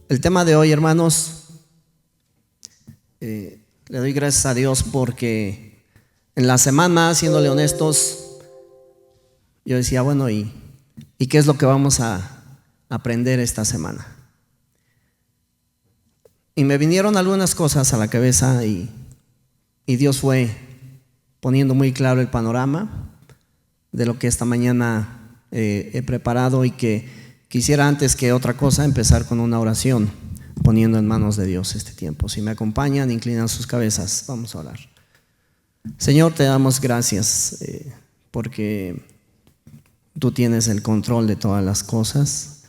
El tema de hoy, hermanos, le doy gracias a Dios porque en la semana, siéndole honestos, yo decía, bueno, ¿y qué es lo que vamos a aprender esta semana? Y me vinieron algunas cosas a la cabeza y Dios fue poniendo muy claro el panorama de lo que esta mañana he preparado, y que quisiera, antes que otra cosa, empezar con una oración, poniendo en manos de Dios este tiempo. Si me acompañan, inclinan sus cabezas, vamos a orar. Señor, te damos gracias porque tú tienes el control de todas las cosas.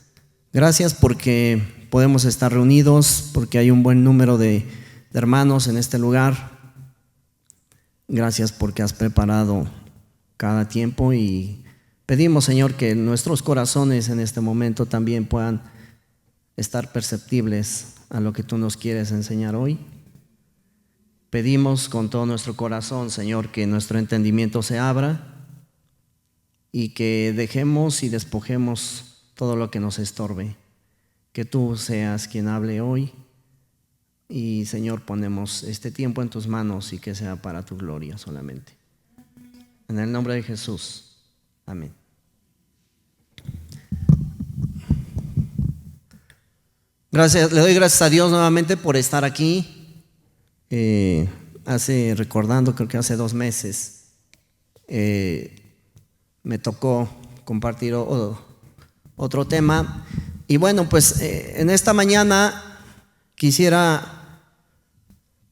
Gracias porque podemos estar reunidos, porque hay un buen número de hermanos en este lugar. Gracias porque has preparado cada tiempo, y pedimos, Señor, que nuestros corazones en este momento también puedan estar perceptibles a lo que tú nos quieres enseñar hoy. Pedimos con todo nuestro corazón, Señor, que nuestro entendimiento se abra y que dejemos y despojemos todo lo que nos estorbe. Que tú seas quien hable hoy. Y, Señor, ponemos este tiempo en tus manos y que sea para tu gloria solamente. En el nombre de Jesús. Amén. Gracias, le doy gracias a Dios nuevamente por estar aquí. Recordando, creo que hace 2 meses, me tocó compartir otro tema. Y bueno, pues en esta mañana quisiera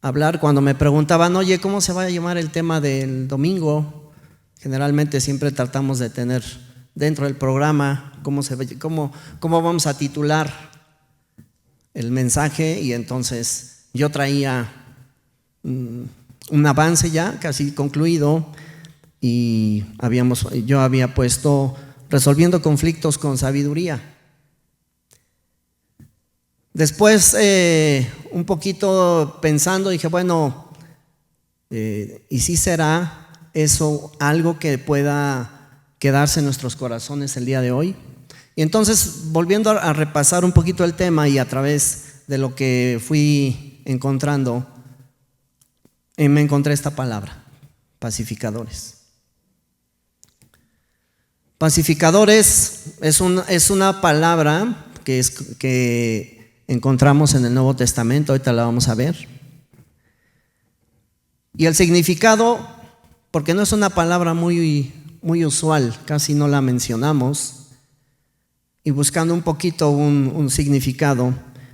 hablar, cuando me preguntaban, oye, ¿cómo se va a llamar el tema del domingo? Generalmente siempre tratamos de tener dentro del programa cómo vamos a titular el mensaje, y entonces yo traía un avance ya casi concluido, y yo había puesto resolviendo conflictos con sabiduría. Después, un poquito pensando, dije, bueno, ¿y si será eso algo que pueda quedarse en nuestros corazones el día de hoy? Y entonces, volviendo a repasar un poquito el tema, y a través de lo que fui encontrando, me encontré esta palabra: pacificadores. Pacificadores es una palabra que encontramos en el Nuevo Testamento. Ahorita la vamos a ver. Y el significado, porque no es una palabra muy usual, casi no la mencionamos, y buscando un poquito un significado,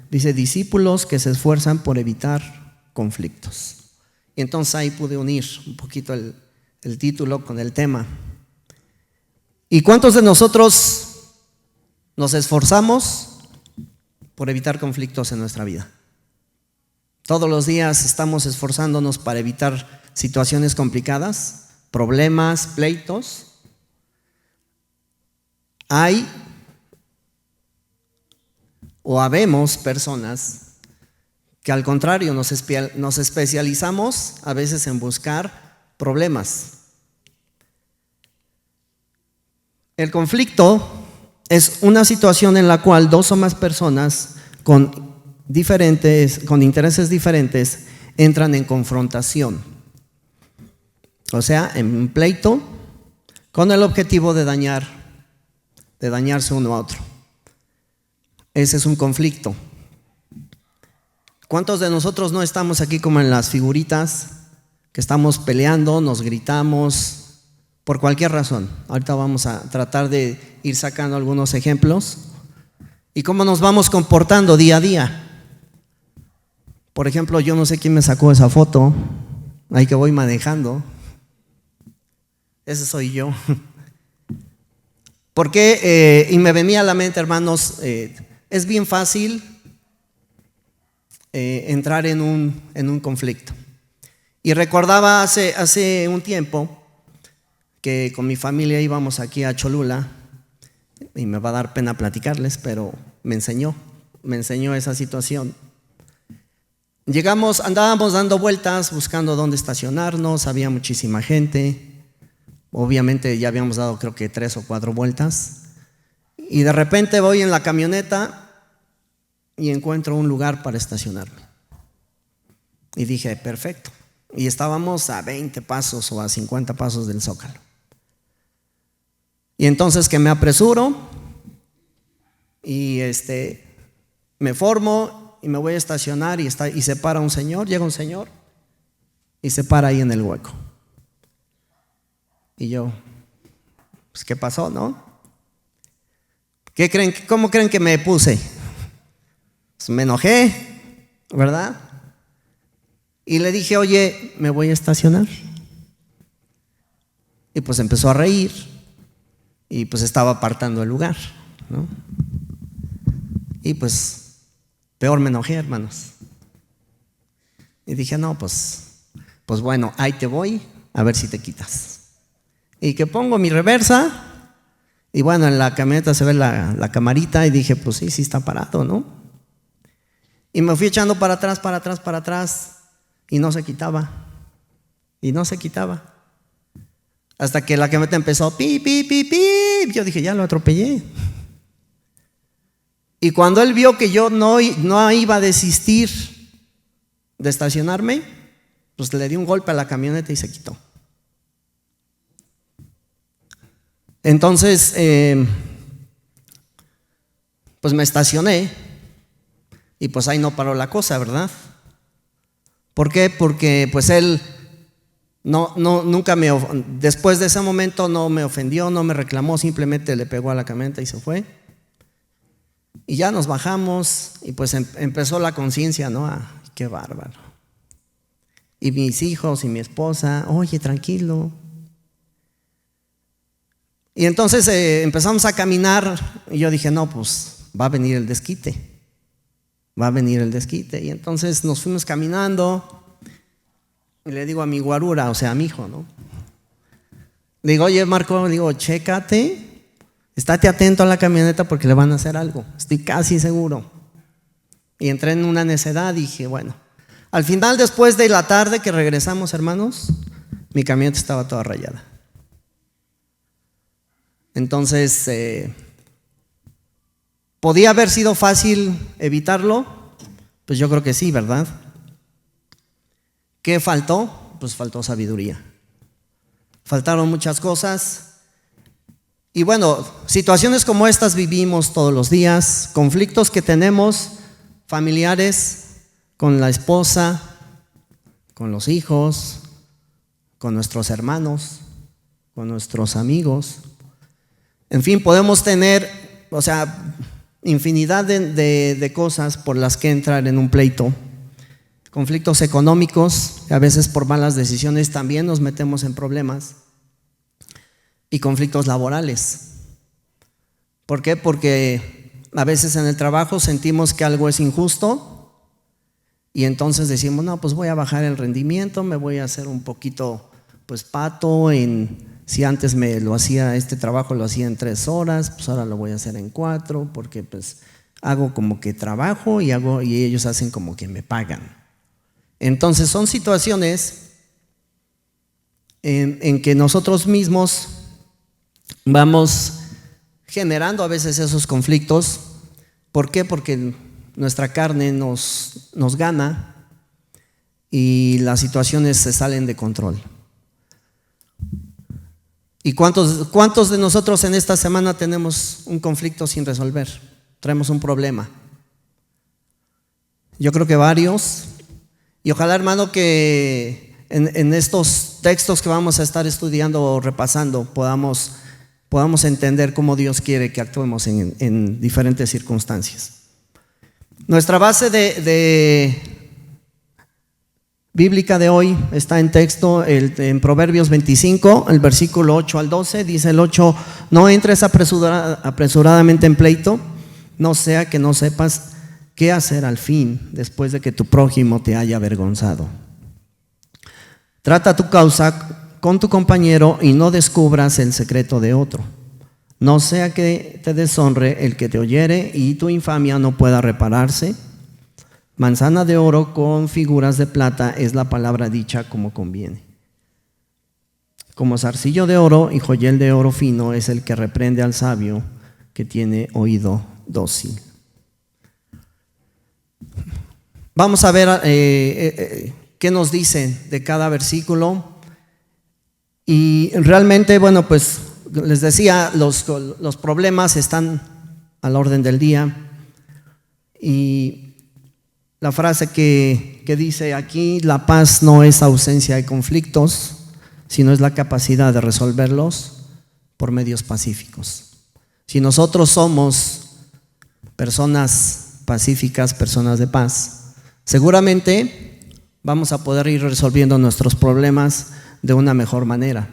dice: discípulos que se esfuerzan por evitar conflictos. Y entonces ahí pude unir un poquito el título con el tema. ¿Y cuántos de nosotros nos esforzamos por evitar conflictos en nuestra vida? Todos los días estamos esforzándonos para evitar situaciones complicadas, problemas, pleitos. Hay o habemos personas que, al contrario, nos especializamos a veces en buscar problemas. El conflicto es una situación en la cual 2 o más personas con intereses diferentes entran en confrontación, o sea, en un pleito, con el objetivo de dañarse uno a otro. Ese es un conflicto. ¿Cuántos de nosotros no estamos aquí como en las figuritas, que estamos peleando, nos gritamos por cualquier razón? Ahorita vamos a tratar de ir sacando algunos ejemplos y cómo nos vamos comportando día a día. Por ejemplo, yo no sé quién me sacó esa foto, ahí que voy manejando. Ese soy yo. Porque, y me venía a la mente, hermanos, es bien fácil entrar en un conflicto. Y recordaba hace un tiempo que con mi familia íbamos aquí a Cholula, y me va a dar pena platicarles, pero me enseñó esa situación. Andábamos dando vueltas buscando dónde estacionarnos, había muchísima gente, obviamente ya habíamos dado creo que 3 o 4 vueltas, y de repente voy en la camioneta y encuentro un lugar para estacionarme. Y dije, perfecto. Y estábamos a 20 pasos o a 50 pasos del Zócalo. Y entonces que me apresuro y me formo y me voy a estacionar y se para un señor, llega un señor y se para ahí en el hueco. Y yo, pues ¿qué pasó, no? ¿Cómo creen que me puse? Pues me enojé, ¿verdad? Y le dije, oye, me voy a estacionar. Y pues empezó a reír y pues estaba apartando el lugar, ¿no? Y pues peor me enojé, hermanos. Y dije, no, pues bueno, ahí te voy, a ver si te quitas. Y que pongo mi reversa, y bueno, en la camioneta se ve la camarita, y dije, pues sí está parado, ¿no? Y me fui echando para atrás, y no se quitaba. Hasta que la camioneta empezó, pip, pip, pip, pip. Yo dije, ya lo atropellé. Y cuando él vio que yo no iba a desistir de estacionarme, pues le di un golpe a la camioneta y se quitó. Entonces, pues me estacioné y pues ahí no paró la cosa, ¿verdad? ¿Por qué? Porque pues él nunca después de ese momento no me ofendió, no me reclamó, simplemente le pegó a la camioneta y se fue. Y ya nos bajamos y pues empezó la conciencia, ¿no? Qué bárbaro. Y mis hijos y mi esposa, oye, tranquilo. Y entonces empezamos a caminar y yo dije, no, pues va a venir el desquite. Y entonces nos fuimos caminando y le digo a mi guarura, o sea, a mi hijo, ¿no? Le digo, oye, Marco, chécate. Estate atento a la camioneta porque le van a hacer algo, estoy casi seguro. Y entré en una necedad y dije, bueno. Al final, después de la tarde que regresamos, hermanos, mi camioneta estaba toda rayada. Entonces, ¿podía haber sido fácil evitarlo? Pues yo creo que sí, ¿verdad? ¿Qué faltó? Pues faltó sabiduría. Faltaron muchas cosas. Y bueno, situaciones como estas vivimos todos los días, conflictos que tenemos familiares con la esposa, con los hijos, con nuestros hermanos, con nuestros amigos. En fin, podemos tener, infinidad de cosas por las que entrar en un pleito. Conflictos económicos, a veces por malas decisiones también nos metemos en problemas. Y conflictos laborales. ¿Por qué? Porque a veces en el trabajo sentimos que algo es injusto y entonces decimos, no, pues voy a bajar el rendimiento, me voy a hacer un poquito pato si antes este trabajo lo hacía en 3 horas, pues ahora lo voy a hacer en 4, porque hago como que trabajo y ellos hacen como que me pagan. Entonces son situaciones en que nosotros mismos vamos generando a veces esos conflictos. ¿Por qué? Porque nuestra carne nos gana y las situaciones se salen de control. ¿Y cuántos de nosotros en esta semana tenemos un conflicto sin resolver? Traemos un problema. Yo creo que varios. Y ojalá, hermano, que en estos textos que vamos a estar estudiando o repasando podamos entender cómo Dios quiere que actuemos en diferentes circunstancias. Nuestra base bíblica de hoy está en texto en Proverbios 25, el versículo 8 al 12. Dice el 8: no entres apresuradamente en pleito, no sea que no sepas qué hacer al fin, después de que tu prójimo te haya avergonzado. Trata tu causa con tu compañero y no descubras el secreto de otro. No sea que te deshonre el que te oyere y tu infamia no pueda repararse. Manzana de oro con figuras de plata es la palabra dicha como conviene. Como zarcillo de oro y joyel de oro fino es el que reprende al sabio que tiene oído dócil. Vamos a ver qué nos dice de cada versículo. Y realmente, bueno, pues les decía, los problemas están a la orden del día. Y la frase que dice aquí: la paz no es ausencia de conflictos, sino es la capacidad de resolverlos por medios pacíficos. Si nosotros somos personas pacíficas, personas de paz, seguramente vamos a poder ir resolviendo nuestros problemas de una mejor manera.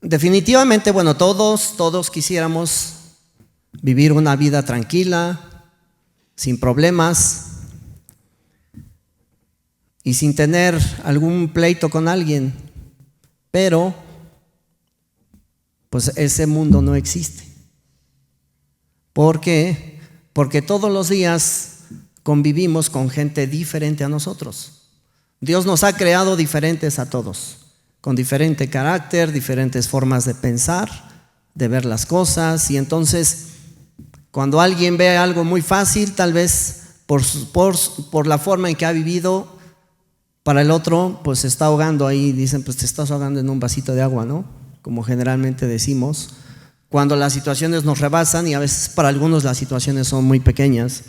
Definitivamente, bueno, todos quisiéramos vivir una vida tranquila, sin problemas y sin tener algún pleito con alguien, pero pues ese mundo no existe. ¿Por qué? Porque todos los días convivimos con gente diferente a nosotros. Dios nos ha creado diferentes a todos, con diferente carácter, diferentes formas de pensar, de ver las cosas. Y entonces, cuando alguien ve algo muy fácil, tal vez por la forma en que ha vivido, para el otro pues se está ahogando ahí. Dicen, pues te estás ahogando en un vasito de agua, ¿no? Como generalmente decimos, cuando las situaciones nos rebasan, y a veces para algunos las situaciones son muy pequeñas.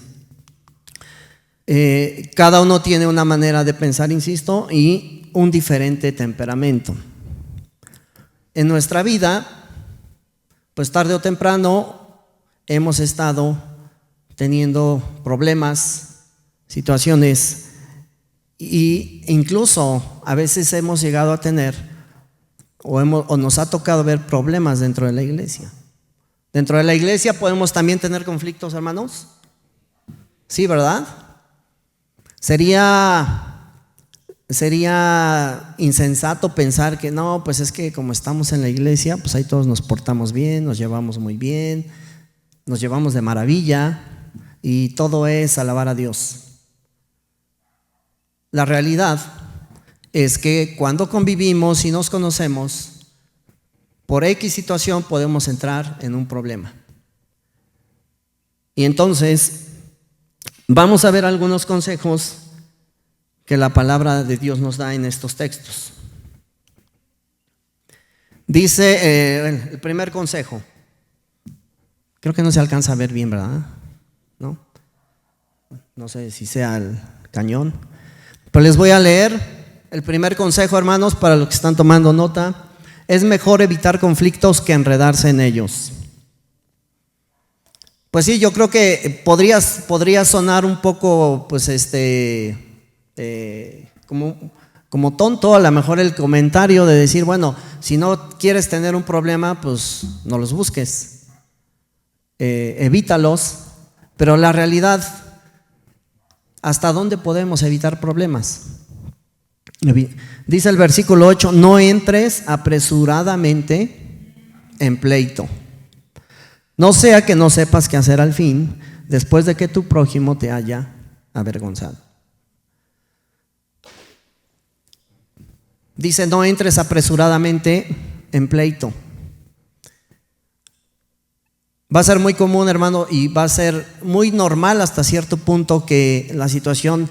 Cada uno tiene una manera de pensar, insisto, y un diferente temperamento. En nuestra vida, pues tarde o temprano hemos estado teniendo problemas, situaciones, e incluso a veces hemos llegado a tener o nos ha tocado ver problemas dentro de la iglesia. Dentro de la iglesia podemos también tener conflictos, hermanos. Sí, ¿verdad? Sería insensato pensar que no, pues es que como estamos en la iglesia, pues ahí todos nos portamos bien, nos llevamos muy bien, nos llevamos de maravilla y todo es alabar a Dios. La realidad es que cuando convivimos y nos conocemos, por X situación podemos entrar en un problema. Y entonces vamos a ver algunos consejos que la palabra de Dios nos da en estos textos. Dice el primer consejo, creo que no se alcanza a ver bien, ¿verdad? No sé si sea el cañón, pero les voy a leer. El primer consejo, hermanos, para los que están tomando nota: es mejor evitar conflictos que enredarse en ellos. Pues sí, yo creo que podría sonar un poco, pues como tonto a lo mejor el comentario de decir, bueno, si no quieres tener un problema, pues no los busques, evítalos. Pero la realidad, ¿hasta dónde podemos evitar problemas? Dice el versículo 8: no entres apresuradamente en pleito, no sea que no sepas qué hacer al fin, después de que tu prójimo te haya avergonzado. Dice: no entres apresuradamente en pleito. Va a ser muy común, hermano, y va a ser muy normal hasta cierto punto que la situación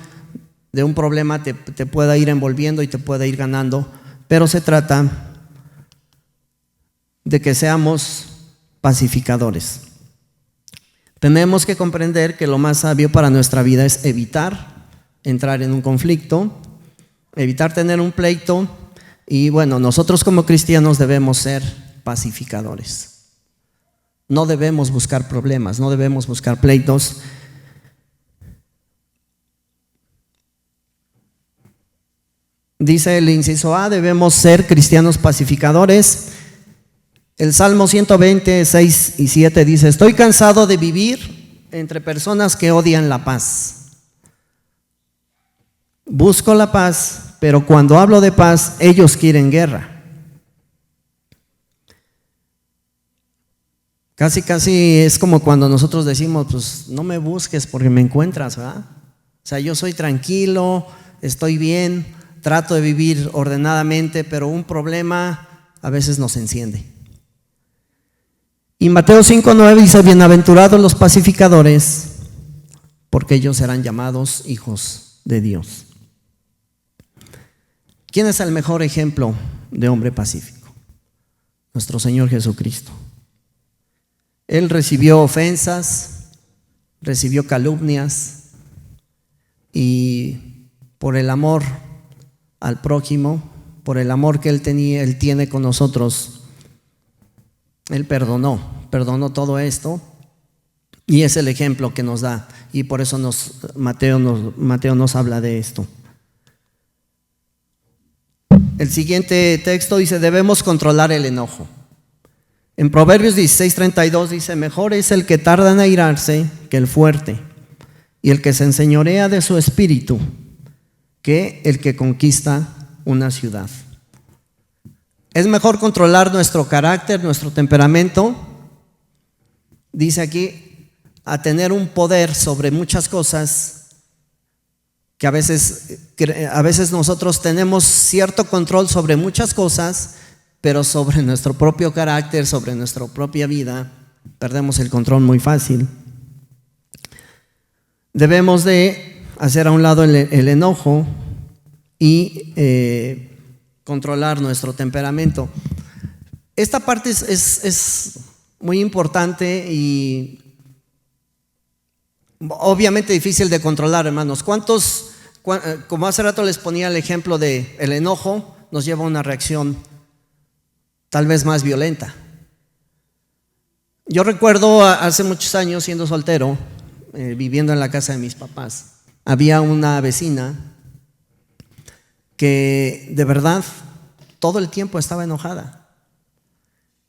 de un problema te pueda ir envolviendo y te pueda ir ganando, pero se trata de que seamos pacificadores. Tenemos que comprender que lo más sabio para nuestra vida es evitar entrar en un conflicto, evitar tener un pleito. Y bueno, nosotros como cristianos debemos ser pacificadores. No debemos buscar problemas, no debemos buscar pleitos. Dice el inciso A: debemos ser cristianos pacificadores. El Salmo 120, 6 y 7 dice: estoy cansado de vivir entre personas que odian la paz. Busco la paz, pero cuando hablo de paz, ellos quieren guerra. Casi es como cuando nosotros decimos, pues no me busques porque me encuentras, ¿verdad? O sea, yo soy tranquilo, estoy bien, trato de vivir ordenadamente, pero un problema a veces nos enciende. Y Mateo 5:9 dice: bienaventurados los pacificadores, porque ellos serán llamados hijos de Dios. ¿Quién es el mejor ejemplo de hombre pacífico? Nuestro Señor Jesucristo. Él recibió ofensas, recibió calumnias, y por el amor al prójimo, por el amor que Él tiene con nosotros, Él perdonó todo esto, y es el ejemplo que nos da, y por eso Mateo nos habla de esto. El siguiente texto dice: debemos controlar el enojo. En Proverbios 16:32 dice: mejor es el que tarda en airarse que el fuerte, y el que se enseñorea de su espíritu que el que conquista una ciudad. Es mejor controlar nuestro carácter, nuestro temperamento, dice aquí, a tener un poder sobre muchas cosas que a veces nosotros tenemos cierto control sobre muchas cosas, pero sobre nuestro propio carácter, sobre nuestra propia vida, perdemos el control muy fácil. Debemos de hacer a un lado el enojo y controlar nuestro temperamento. Esta parte es muy importante y obviamente difícil de controlar, hermanos. Como hace rato les ponía el ejemplo de el enojo, nos lleva a una reacción tal vez más violenta. Yo recuerdo hace muchos años, siendo soltero, viviendo en la casa de mis papás, había una vecina que de verdad todo el tiempo estaba enojada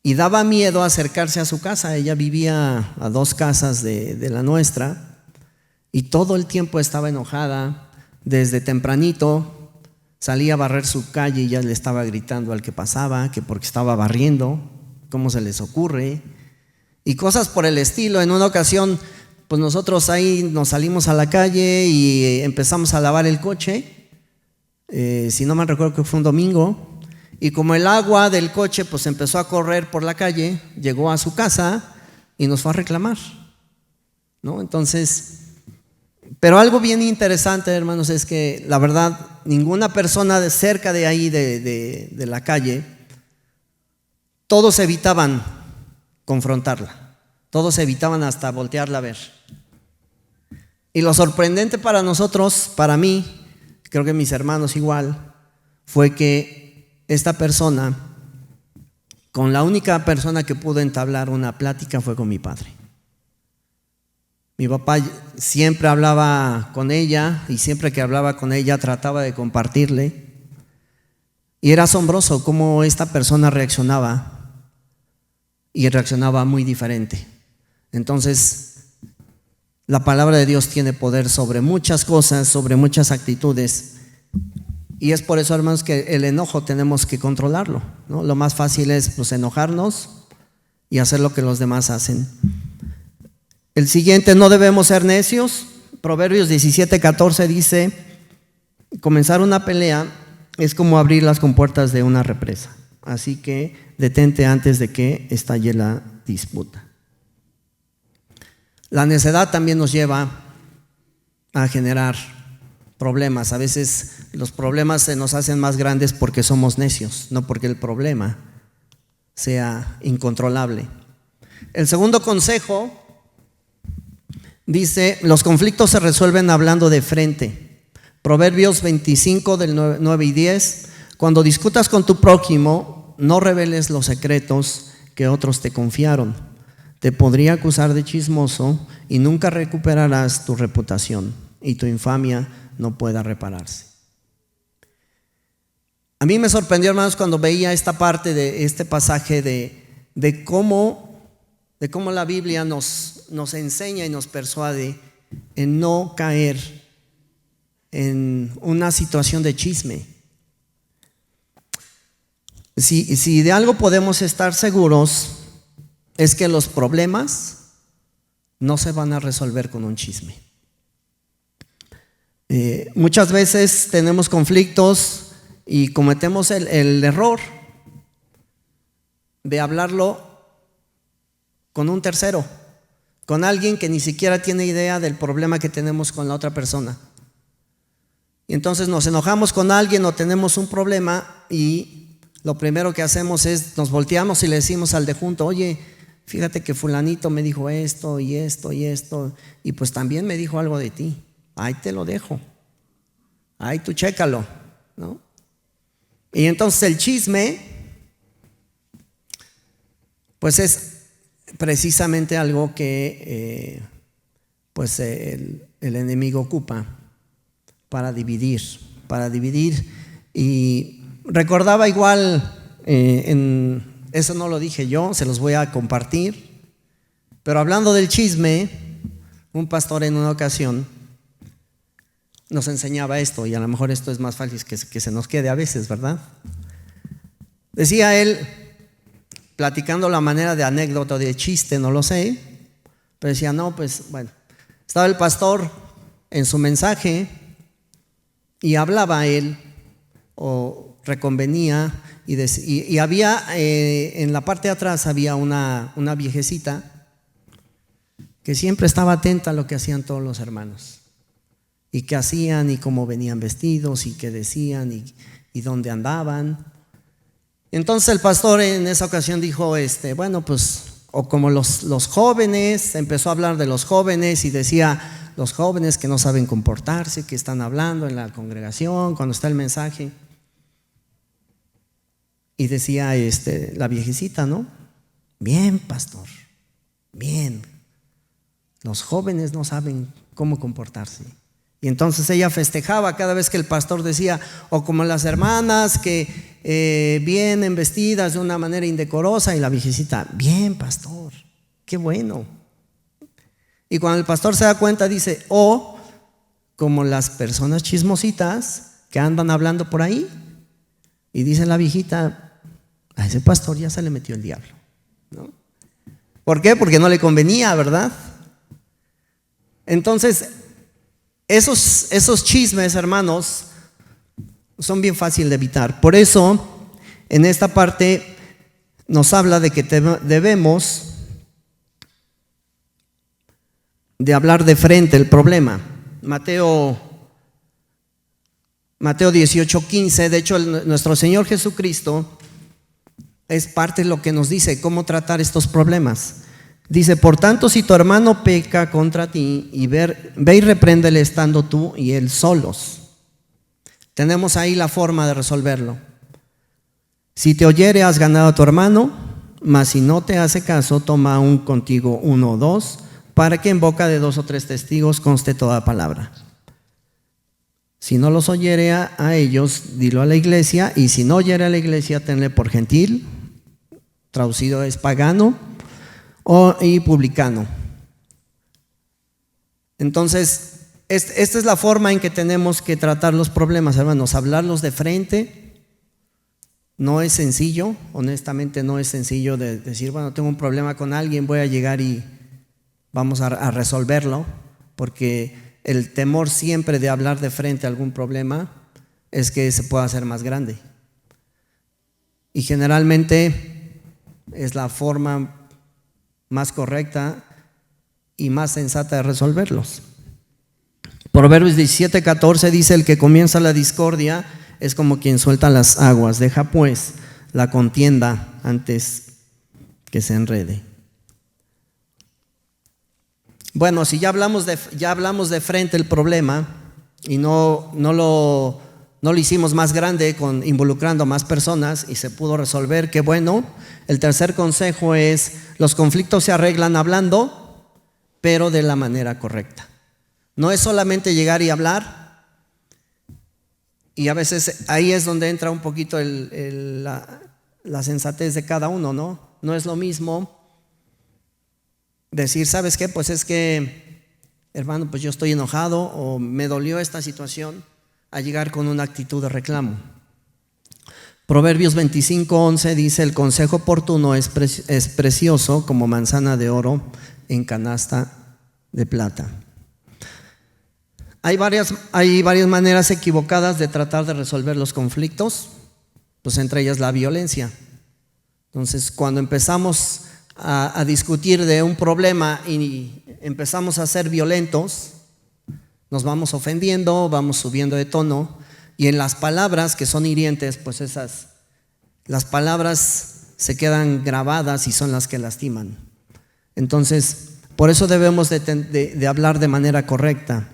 y daba miedo acercarse a su casa. Ella vivía a 2 casas de la nuestra, y todo el tiempo estaba enojada. Desde tempranito salía a barrer su calle y ya le estaba gritando al que pasaba que porque estaba barriendo, cómo se les ocurre, y cosas por el estilo. En una ocasión, pues nosotros ahí nos salimos a la calle y empezamos a lavar el coche, si no mal recuerdo que fue un domingo, y como el agua del coche pues empezó a correr por la calle, llegó a su casa y nos fue a reclamar, ¿no? Entonces, pero algo bien interesante, hermanos, es que la verdad ninguna persona de cerca de ahí de la calle, todos evitaban confrontarla, todos evitaban hasta voltearla a ver. Y lo sorprendente para nosotros, para mí, creo que mis hermanos igual, fue que esta persona, con la única persona que pudo entablar una plática fue con mi padre. Mi papá siempre hablaba con ella, y siempre que hablaba con ella trataba de compartirle, y era asombroso cómo esta persona reaccionaba, y reaccionaba muy diferente. Entonces, la palabra de Dios tiene poder sobre muchas cosas, sobre muchas actitudes, y es por eso, hermanos, que el enojo tenemos que controlarlo, ¿no? Lo más fácil es pues enojarnos y hacer lo que los demás hacen. El siguiente: no debemos ser necios. Proverbios 17:14 dice: comenzar una pelea es como abrir las compuertas de una represa, así que detente antes de que estalle la disputa. La necedad también nos lleva a generar problemas. A veces los problemas se nos hacen más grandes porque somos necios, no porque el problema sea incontrolable. El segundo consejo dice: los conflictos se resuelven hablando de frente. Proverbios 25 del 9 y 10: cuando discutas con tu prójimo, no reveles los secretos que otros te confiaron. Te podría acusar de chismoso y nunca recuperarás tu reputación, y tu infamia no pueda repararse. A mí me sorprendió, hermanos, cuando veía esta parte de este pasaje de cómo la Biblia nos enseña y nos persuade en no caer en una situación de chisme. Si de algo podemos estar seguros, es que los problemas no se van a resolver con un chisme. Muchas veces tenemos conflictos y cometemos el error de hablarlo con un tercero, con alguien que ni siquiera tiene idea del problema que tenemos con la otra persona. Y entonces nos enojamos con alguien o tenemos un problema y lo primero que hacemos es nos volteamos y le decimos al de junto: oye, fíjate que fulanito me dijo esto y esto y esto, y pues también me dijo algo de ti. Ahí te lo dejo, ahí tú chécalo, ¿no? Y entonces el chisme, pues es precisamente algo que pues el enemigo ocupa para dividir. Y recordaba igual, eso no lo dije yo, se los voy a compartir, pero hablando del chisme, un pastor en una ocasión nos enseñaba esto, y a lo mejor esto es más fácil que se nos quede a veces, ¿verdad? Decía él, platicando la manera de anécdota o de chiste, no lo sé, pero decía, no, pues bueno, estaba el pastor en su mensaje y hablaba él o reconvenía y había en la parte de atrás había una viejecita que siempre estaba atenta a lo que hacían todos los hermanos y qué hacían y cómo venían vestidos y qué decían y dónde andaban. Entonces el pastor en esa ocasión dijo, bueno, pues, o como los jóvenes, empezó a hablar de los jóvenes y decía, los jóvenes que no saben comportarse, que están hablando en la congregación cuando está el mensaje. Y decía la viejecita, ¿no? Bien, pastor, bien. Los jóvenes no saben cómo comportarse. Y entonces ella festejaba cada vez que el pastor decía, o como las hermanas que vienen vestidas de una manera indecorosa, y la viejecita, bien, pastor, qué bueno. Y cuando el pastor se da cuenta dice, o como las personas chismositas que andan hablando por ahí, y dice la viejita, a ese pastor ya se le metió el diablo, ¿no? ¿Por qué? Porque no le convenía, ¿verdad? Entonces esos chismes, hermanos, son bien fáciles de evitar. Por eso en esta parte nos habla de que debemos de hablar de frente el problema. Mateo 18:15, de hecho nuestro Señor Jesucristo es parte de lo que nos dice cómo tratar estos problemas. Dice, por tanto, si tu hermano peca contra ti, ve y repréndele estando tú y él solos. Tenemos ahí la forma de resolverlo. Si te oyere, has ganado a tu hermano, mas si no te hace caso, toma aún contigo 1 o 2, para que en boca de 2 o 3 testigos conste toda palabra. Si no los oyere a ellos, dilo a la iglesia, y si no oyere a la iglesia, tenle por gentil, traducido es pagano, y publicano. Entonces, esta es la forma en que tenemos que tratar los problemas, hermanos, hablarlos de frente. No es sencillo, honestamente no es sencillo de decir, bueno, tengo un problema con alguien, voy a llegar y vamos a resolverlo, porque el temor siempre de hablar de frente a algún problema es que se pueda hacer más grande. Y generalmente es la forma más correcta y más sensata de resolverlos. Proverbios 17:14 dice, el que comienza la discordia es como quien suelta las aguas, deja pues la contienda antes que se enrede. Bueno, si ya hablamos de frente el problema y no lo hicimos más grande involucrando a más personas y se pudo resolver, qué bueno. El tercer consejo es, los conflictos se arreglan hablando, pero de la manera correcta. No es solamente llegar y hablar, y a veces ahí es donde entra un poquito la sensatez de cada uno, ¿no? No es lo mismo decir, ¿sabes qué? Pues es que, hermano, pues yo estoy enojado o me dolió esta situación, a llegar con una actitud de reclamo. Proverbios 25:11 dice, el consejo oportuno es precioso como manzana de oro en canasta de plata. Hay varias maneras equivocadas de tratar de resolver los conflictos, pues entre ellas la violencia. Entonces, cuando empezamos a discutir de un problema y empezamos a ser violentos, nos vamos ofendiendo, vamos subiendo de tono, y en las palabras que son hirientes, pues las palabras se quedan grabadas y son las que lastiman. Entonces, por eso debemos de hablar de manera correcta.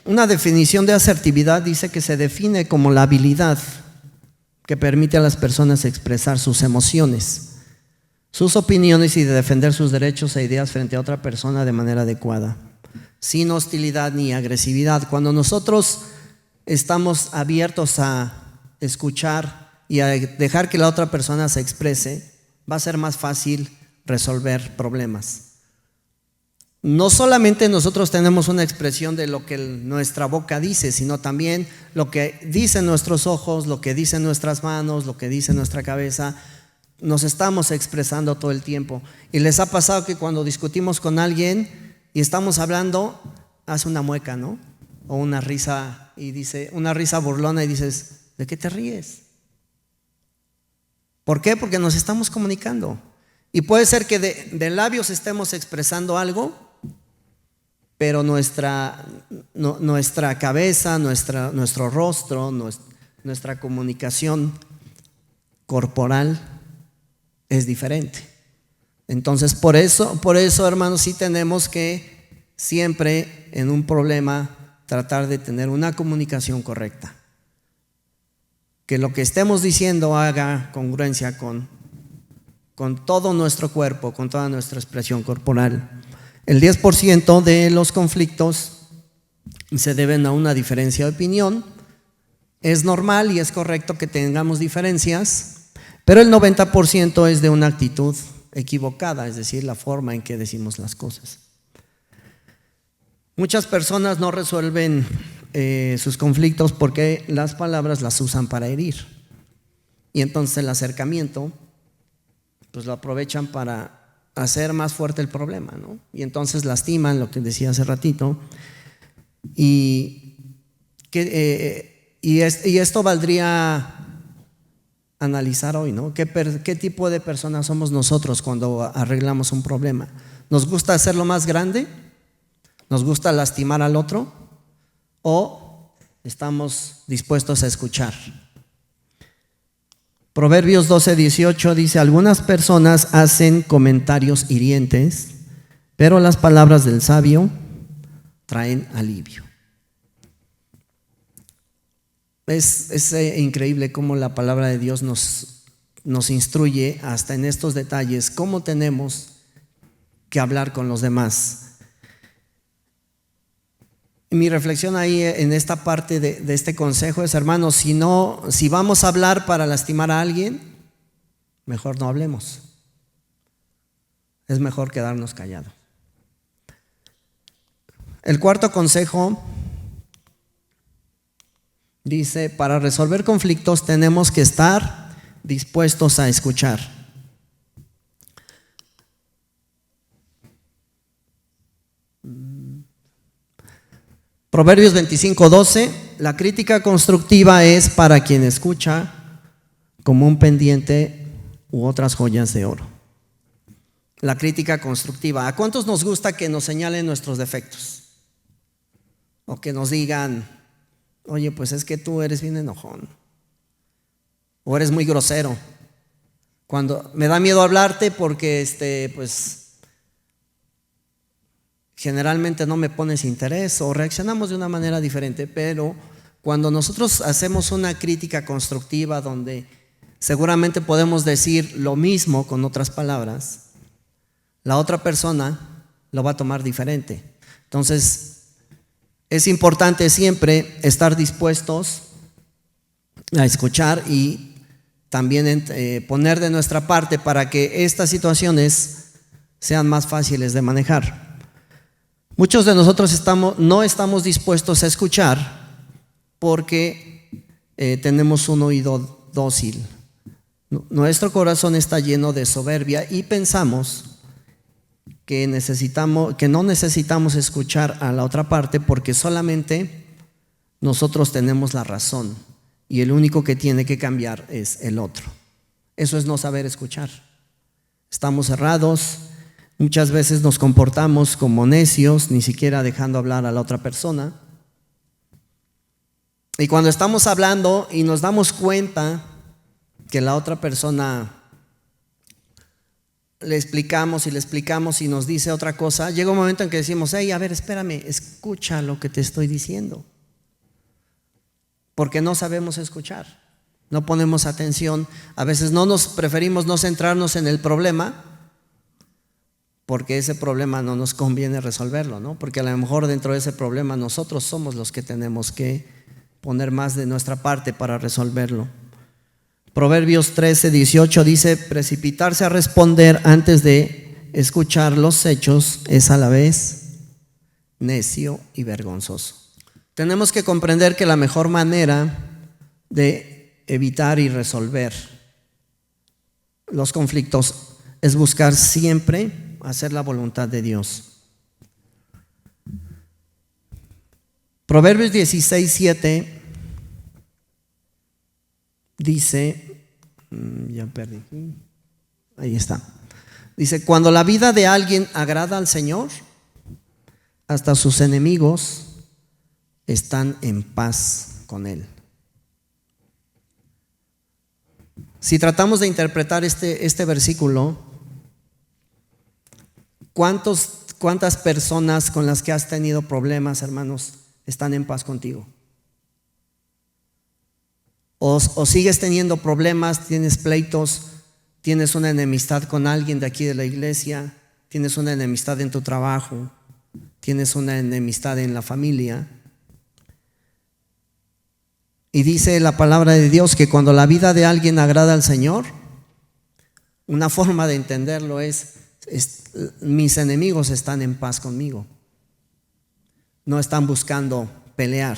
Una definición de asertividad dice que se define como la habilidad que permite a las personas expresar sus emociones, sus opiniones y de defender sus derechos e ideas frente a otra persona de manera adecuada, sin hostilidad ni agresividad. Cuando nosotros estamos abiertos a escuchar y a dejar que la otra persona se exprese, va a ser más fácil resolver problemas. No solamente nosotros tenemos una expresión de lo que nuestra boca dice, sino también lo que dicen nuestros ojos, lo que dicen nuestras manos, lo que dice nuestra cabeza. Nos estamos expresando todo el tiempo. Y les ha pasado que cuando discutimos con alguien y estamos hablando, hace una mueca, ¿no? O una risa, y dice, una risa burlona, y dices, ¿de qué te ríes? ¿Por qué? Porque nos estamos comunicando. Y puede ser que de labios estemos expresando algo, pero nuestra cabeza, nuestro rostro, nuestra comunicación corporal es diferente. Entonces, por eso, hermanos, sí tenemos que siempre en un problema tratar de tener una comunicación correcta. Que lo que estemos diciendo haga congruencia con todo nuestro cuerpo, con toda nuestra expresión corporal. El 10% de los conflictos se deben a una diferencia de opinión. Es normal y es correcto que tengamos diferencias, pero el 90% es de una actitud equivocada, es decir, la forma en que decimos las cosas. Muchas personas no resuelven sus conflictos porque las palabras las usan para herir, y entonces el acercamiento pues lo aprovechan para hacer más fuerte el problema, ¿no? Y entonces lastiman, lo que decía hace ratito, y esto valdría analizar hoy, ¿no? ¿Qué tipo de personas somos nosotros cuando arreglamos un problema? ¿Nos gusta hacerlo más grande? ¿Nos gusta lastimar al otro? ¿O estamos dispuestos a escuchar? Proverbios 12:18 dice: algunas personas hacen comentarios hirientes, pero las palabras del sabio traen alivio. Es increíble cómo la palabra de Dios nos instruye hasta en estos detalles, cómo tenemos que hablar con los demás. Mi reflexión ahí en esta parte de este consejo es, hermanos, si vamos a hablar para lastimar a alguien, mejor no hablemos. Es mejor quedarnos callados. El cuarto consejo dice: para resolver conflictos tenemos que estar dispuestos a escuchar. Proverbios 25:12: la crítica constructiva es para quien escucha como un pendiente u otras joyas de oro. La crítica constructiva. ¿A cuántos nos gusta que nos señalen nuestros defectos? O que nos digan: oye, pues es que tú eres bien enojón, o eres muy grosero. Cuando me da miedo hablarte porque pues generalmente no me pones interés, o reaccionamos de una manera diferente. Pero cuando nosotros hacemos una crítica constructiva, donde seguramente podemos decir lo mismo con otras palabras, la otra persona lo va a tomar diferente. Entonces es importante siempre estar dispuestos a escuchar y también poner de nuestra parte para que estas situaciones sean más fáciles de manejar. Muchos de nosotros no estamos dispuestos a escuchar porque tenemos un oído dócil. Nuestro corazón está lleno de soberbia y pensamos que no necesitamos escuchar a la otra parte porque solamente nosotros tenemos la razón y el único que tiene que cambiar es el otro. Eso es no saber escuchar. Estamos cerrados, muchas veces nos comportamos como necios, ni siquiera dejando hablar a la otra persona. Y cuando estamos hablando y nos damos cuenta que la otra persona le explicamos y nos dice otra cosa, llega un momento en que decimos: hey, a ver, espérame, escucha lo que te estoy diciendo. Porque no sabemos escuchar, no ponemos atención. A veces preferimos no centrarnos en el problema, porque ese problema no nos conviene resolverlo, ¿no? Porque a lo mejor dentro de ese problema nosotros somos los que tenemos que poner más de nuestra parte para resolverlo. Proverbios 13:18 dice: precipitarse a responder antes de escuchar los hechos es a la vez necio y vergonzoso. Tenemos que comprender que la mejor manera de evitar y resolver los conflictos es buscar siempre hacer la voluntad de Dios. Proverbios 16:7 dice, ya perdí, ahí está. Dice: cuando la vida de alguien agrada al Señor, hasta sus enemigos están en paz con él. Si tratamos de interpretar este versículo, ¿cuántas personas con las que has tenido problemas, hermanos, están en paz contigo? O sigues teniendo problemas, tienes pleitos, tienes una enemistad con alguien de aquí de la iglesia, tienes una enemistad en tu trabajo, tienes una enemistad en la familia. Y dice la palabra de Dios que cuando la vida de alguien agrada al Señor, una forma de entenderlo es mis enemigos están en paz conmigo, no están buscando pelear.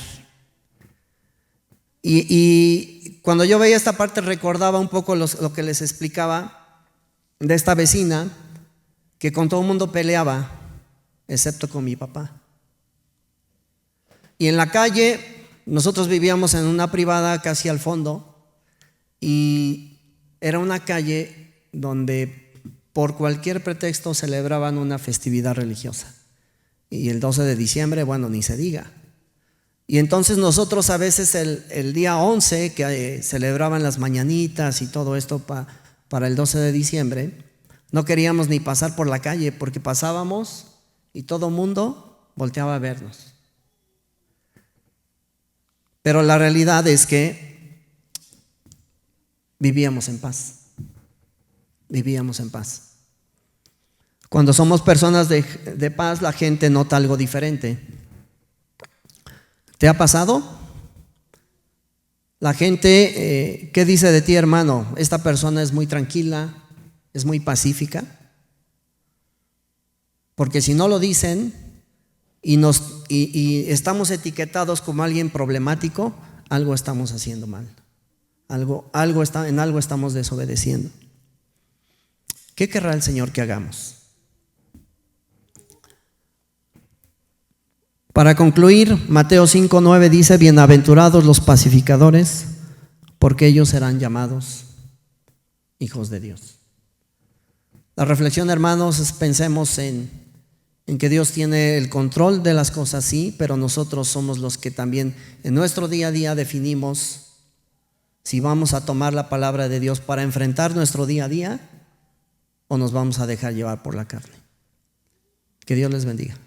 Y cuando yo veía esta parte recordaba un poco lo que les explicaba de esta vecina que con todo el mundo peleaba excepto con mi papá. Y en la calle, nosotros vivíamos en una privada casi al fondo, y era una calle donde por cualquier pretexto celebraban una festividad religiosa. Y el 12 de diciembre, bueno, ni se diga. Y entonces nosotros a veces el día 11, que celebraban las mañanitas y todo esto para el 12 de diciembre, no queríamos ni pasar por la calle, porque pasábamos y todo mundo volteaba a vernos. Pero la realidad es que vivíamos en paz. Vivíamos en paz. Cuando somos personas de paz, la gente nota algo diferente. ¿Te ha pasado? La gente, ¿qué dice de ti, hermano? Esta persona es muy tranquila, es muy pacífica. Porque si no lo dicen y estamos etiquetados como alguien problemático, algo estamos haciendo mal. En algo estamos desobedeciendo. ¿Qué querrá el Señor que hagamos? Para concluir, Mateo 5:9 dice: bienaventurados los pacificadores, porque ellos serán llamados hijos de Dios. La reflexión, hermanos, es pensemos en que Dios tiene el control de las cosas, sí, pero nosotros somos los que también en nuestro día a día definimos si vamos a tomar la palabra de Dios para enfrentar nuestro día a día o nos vamos a dejar llevar por la carne. Que Dios les bendiga.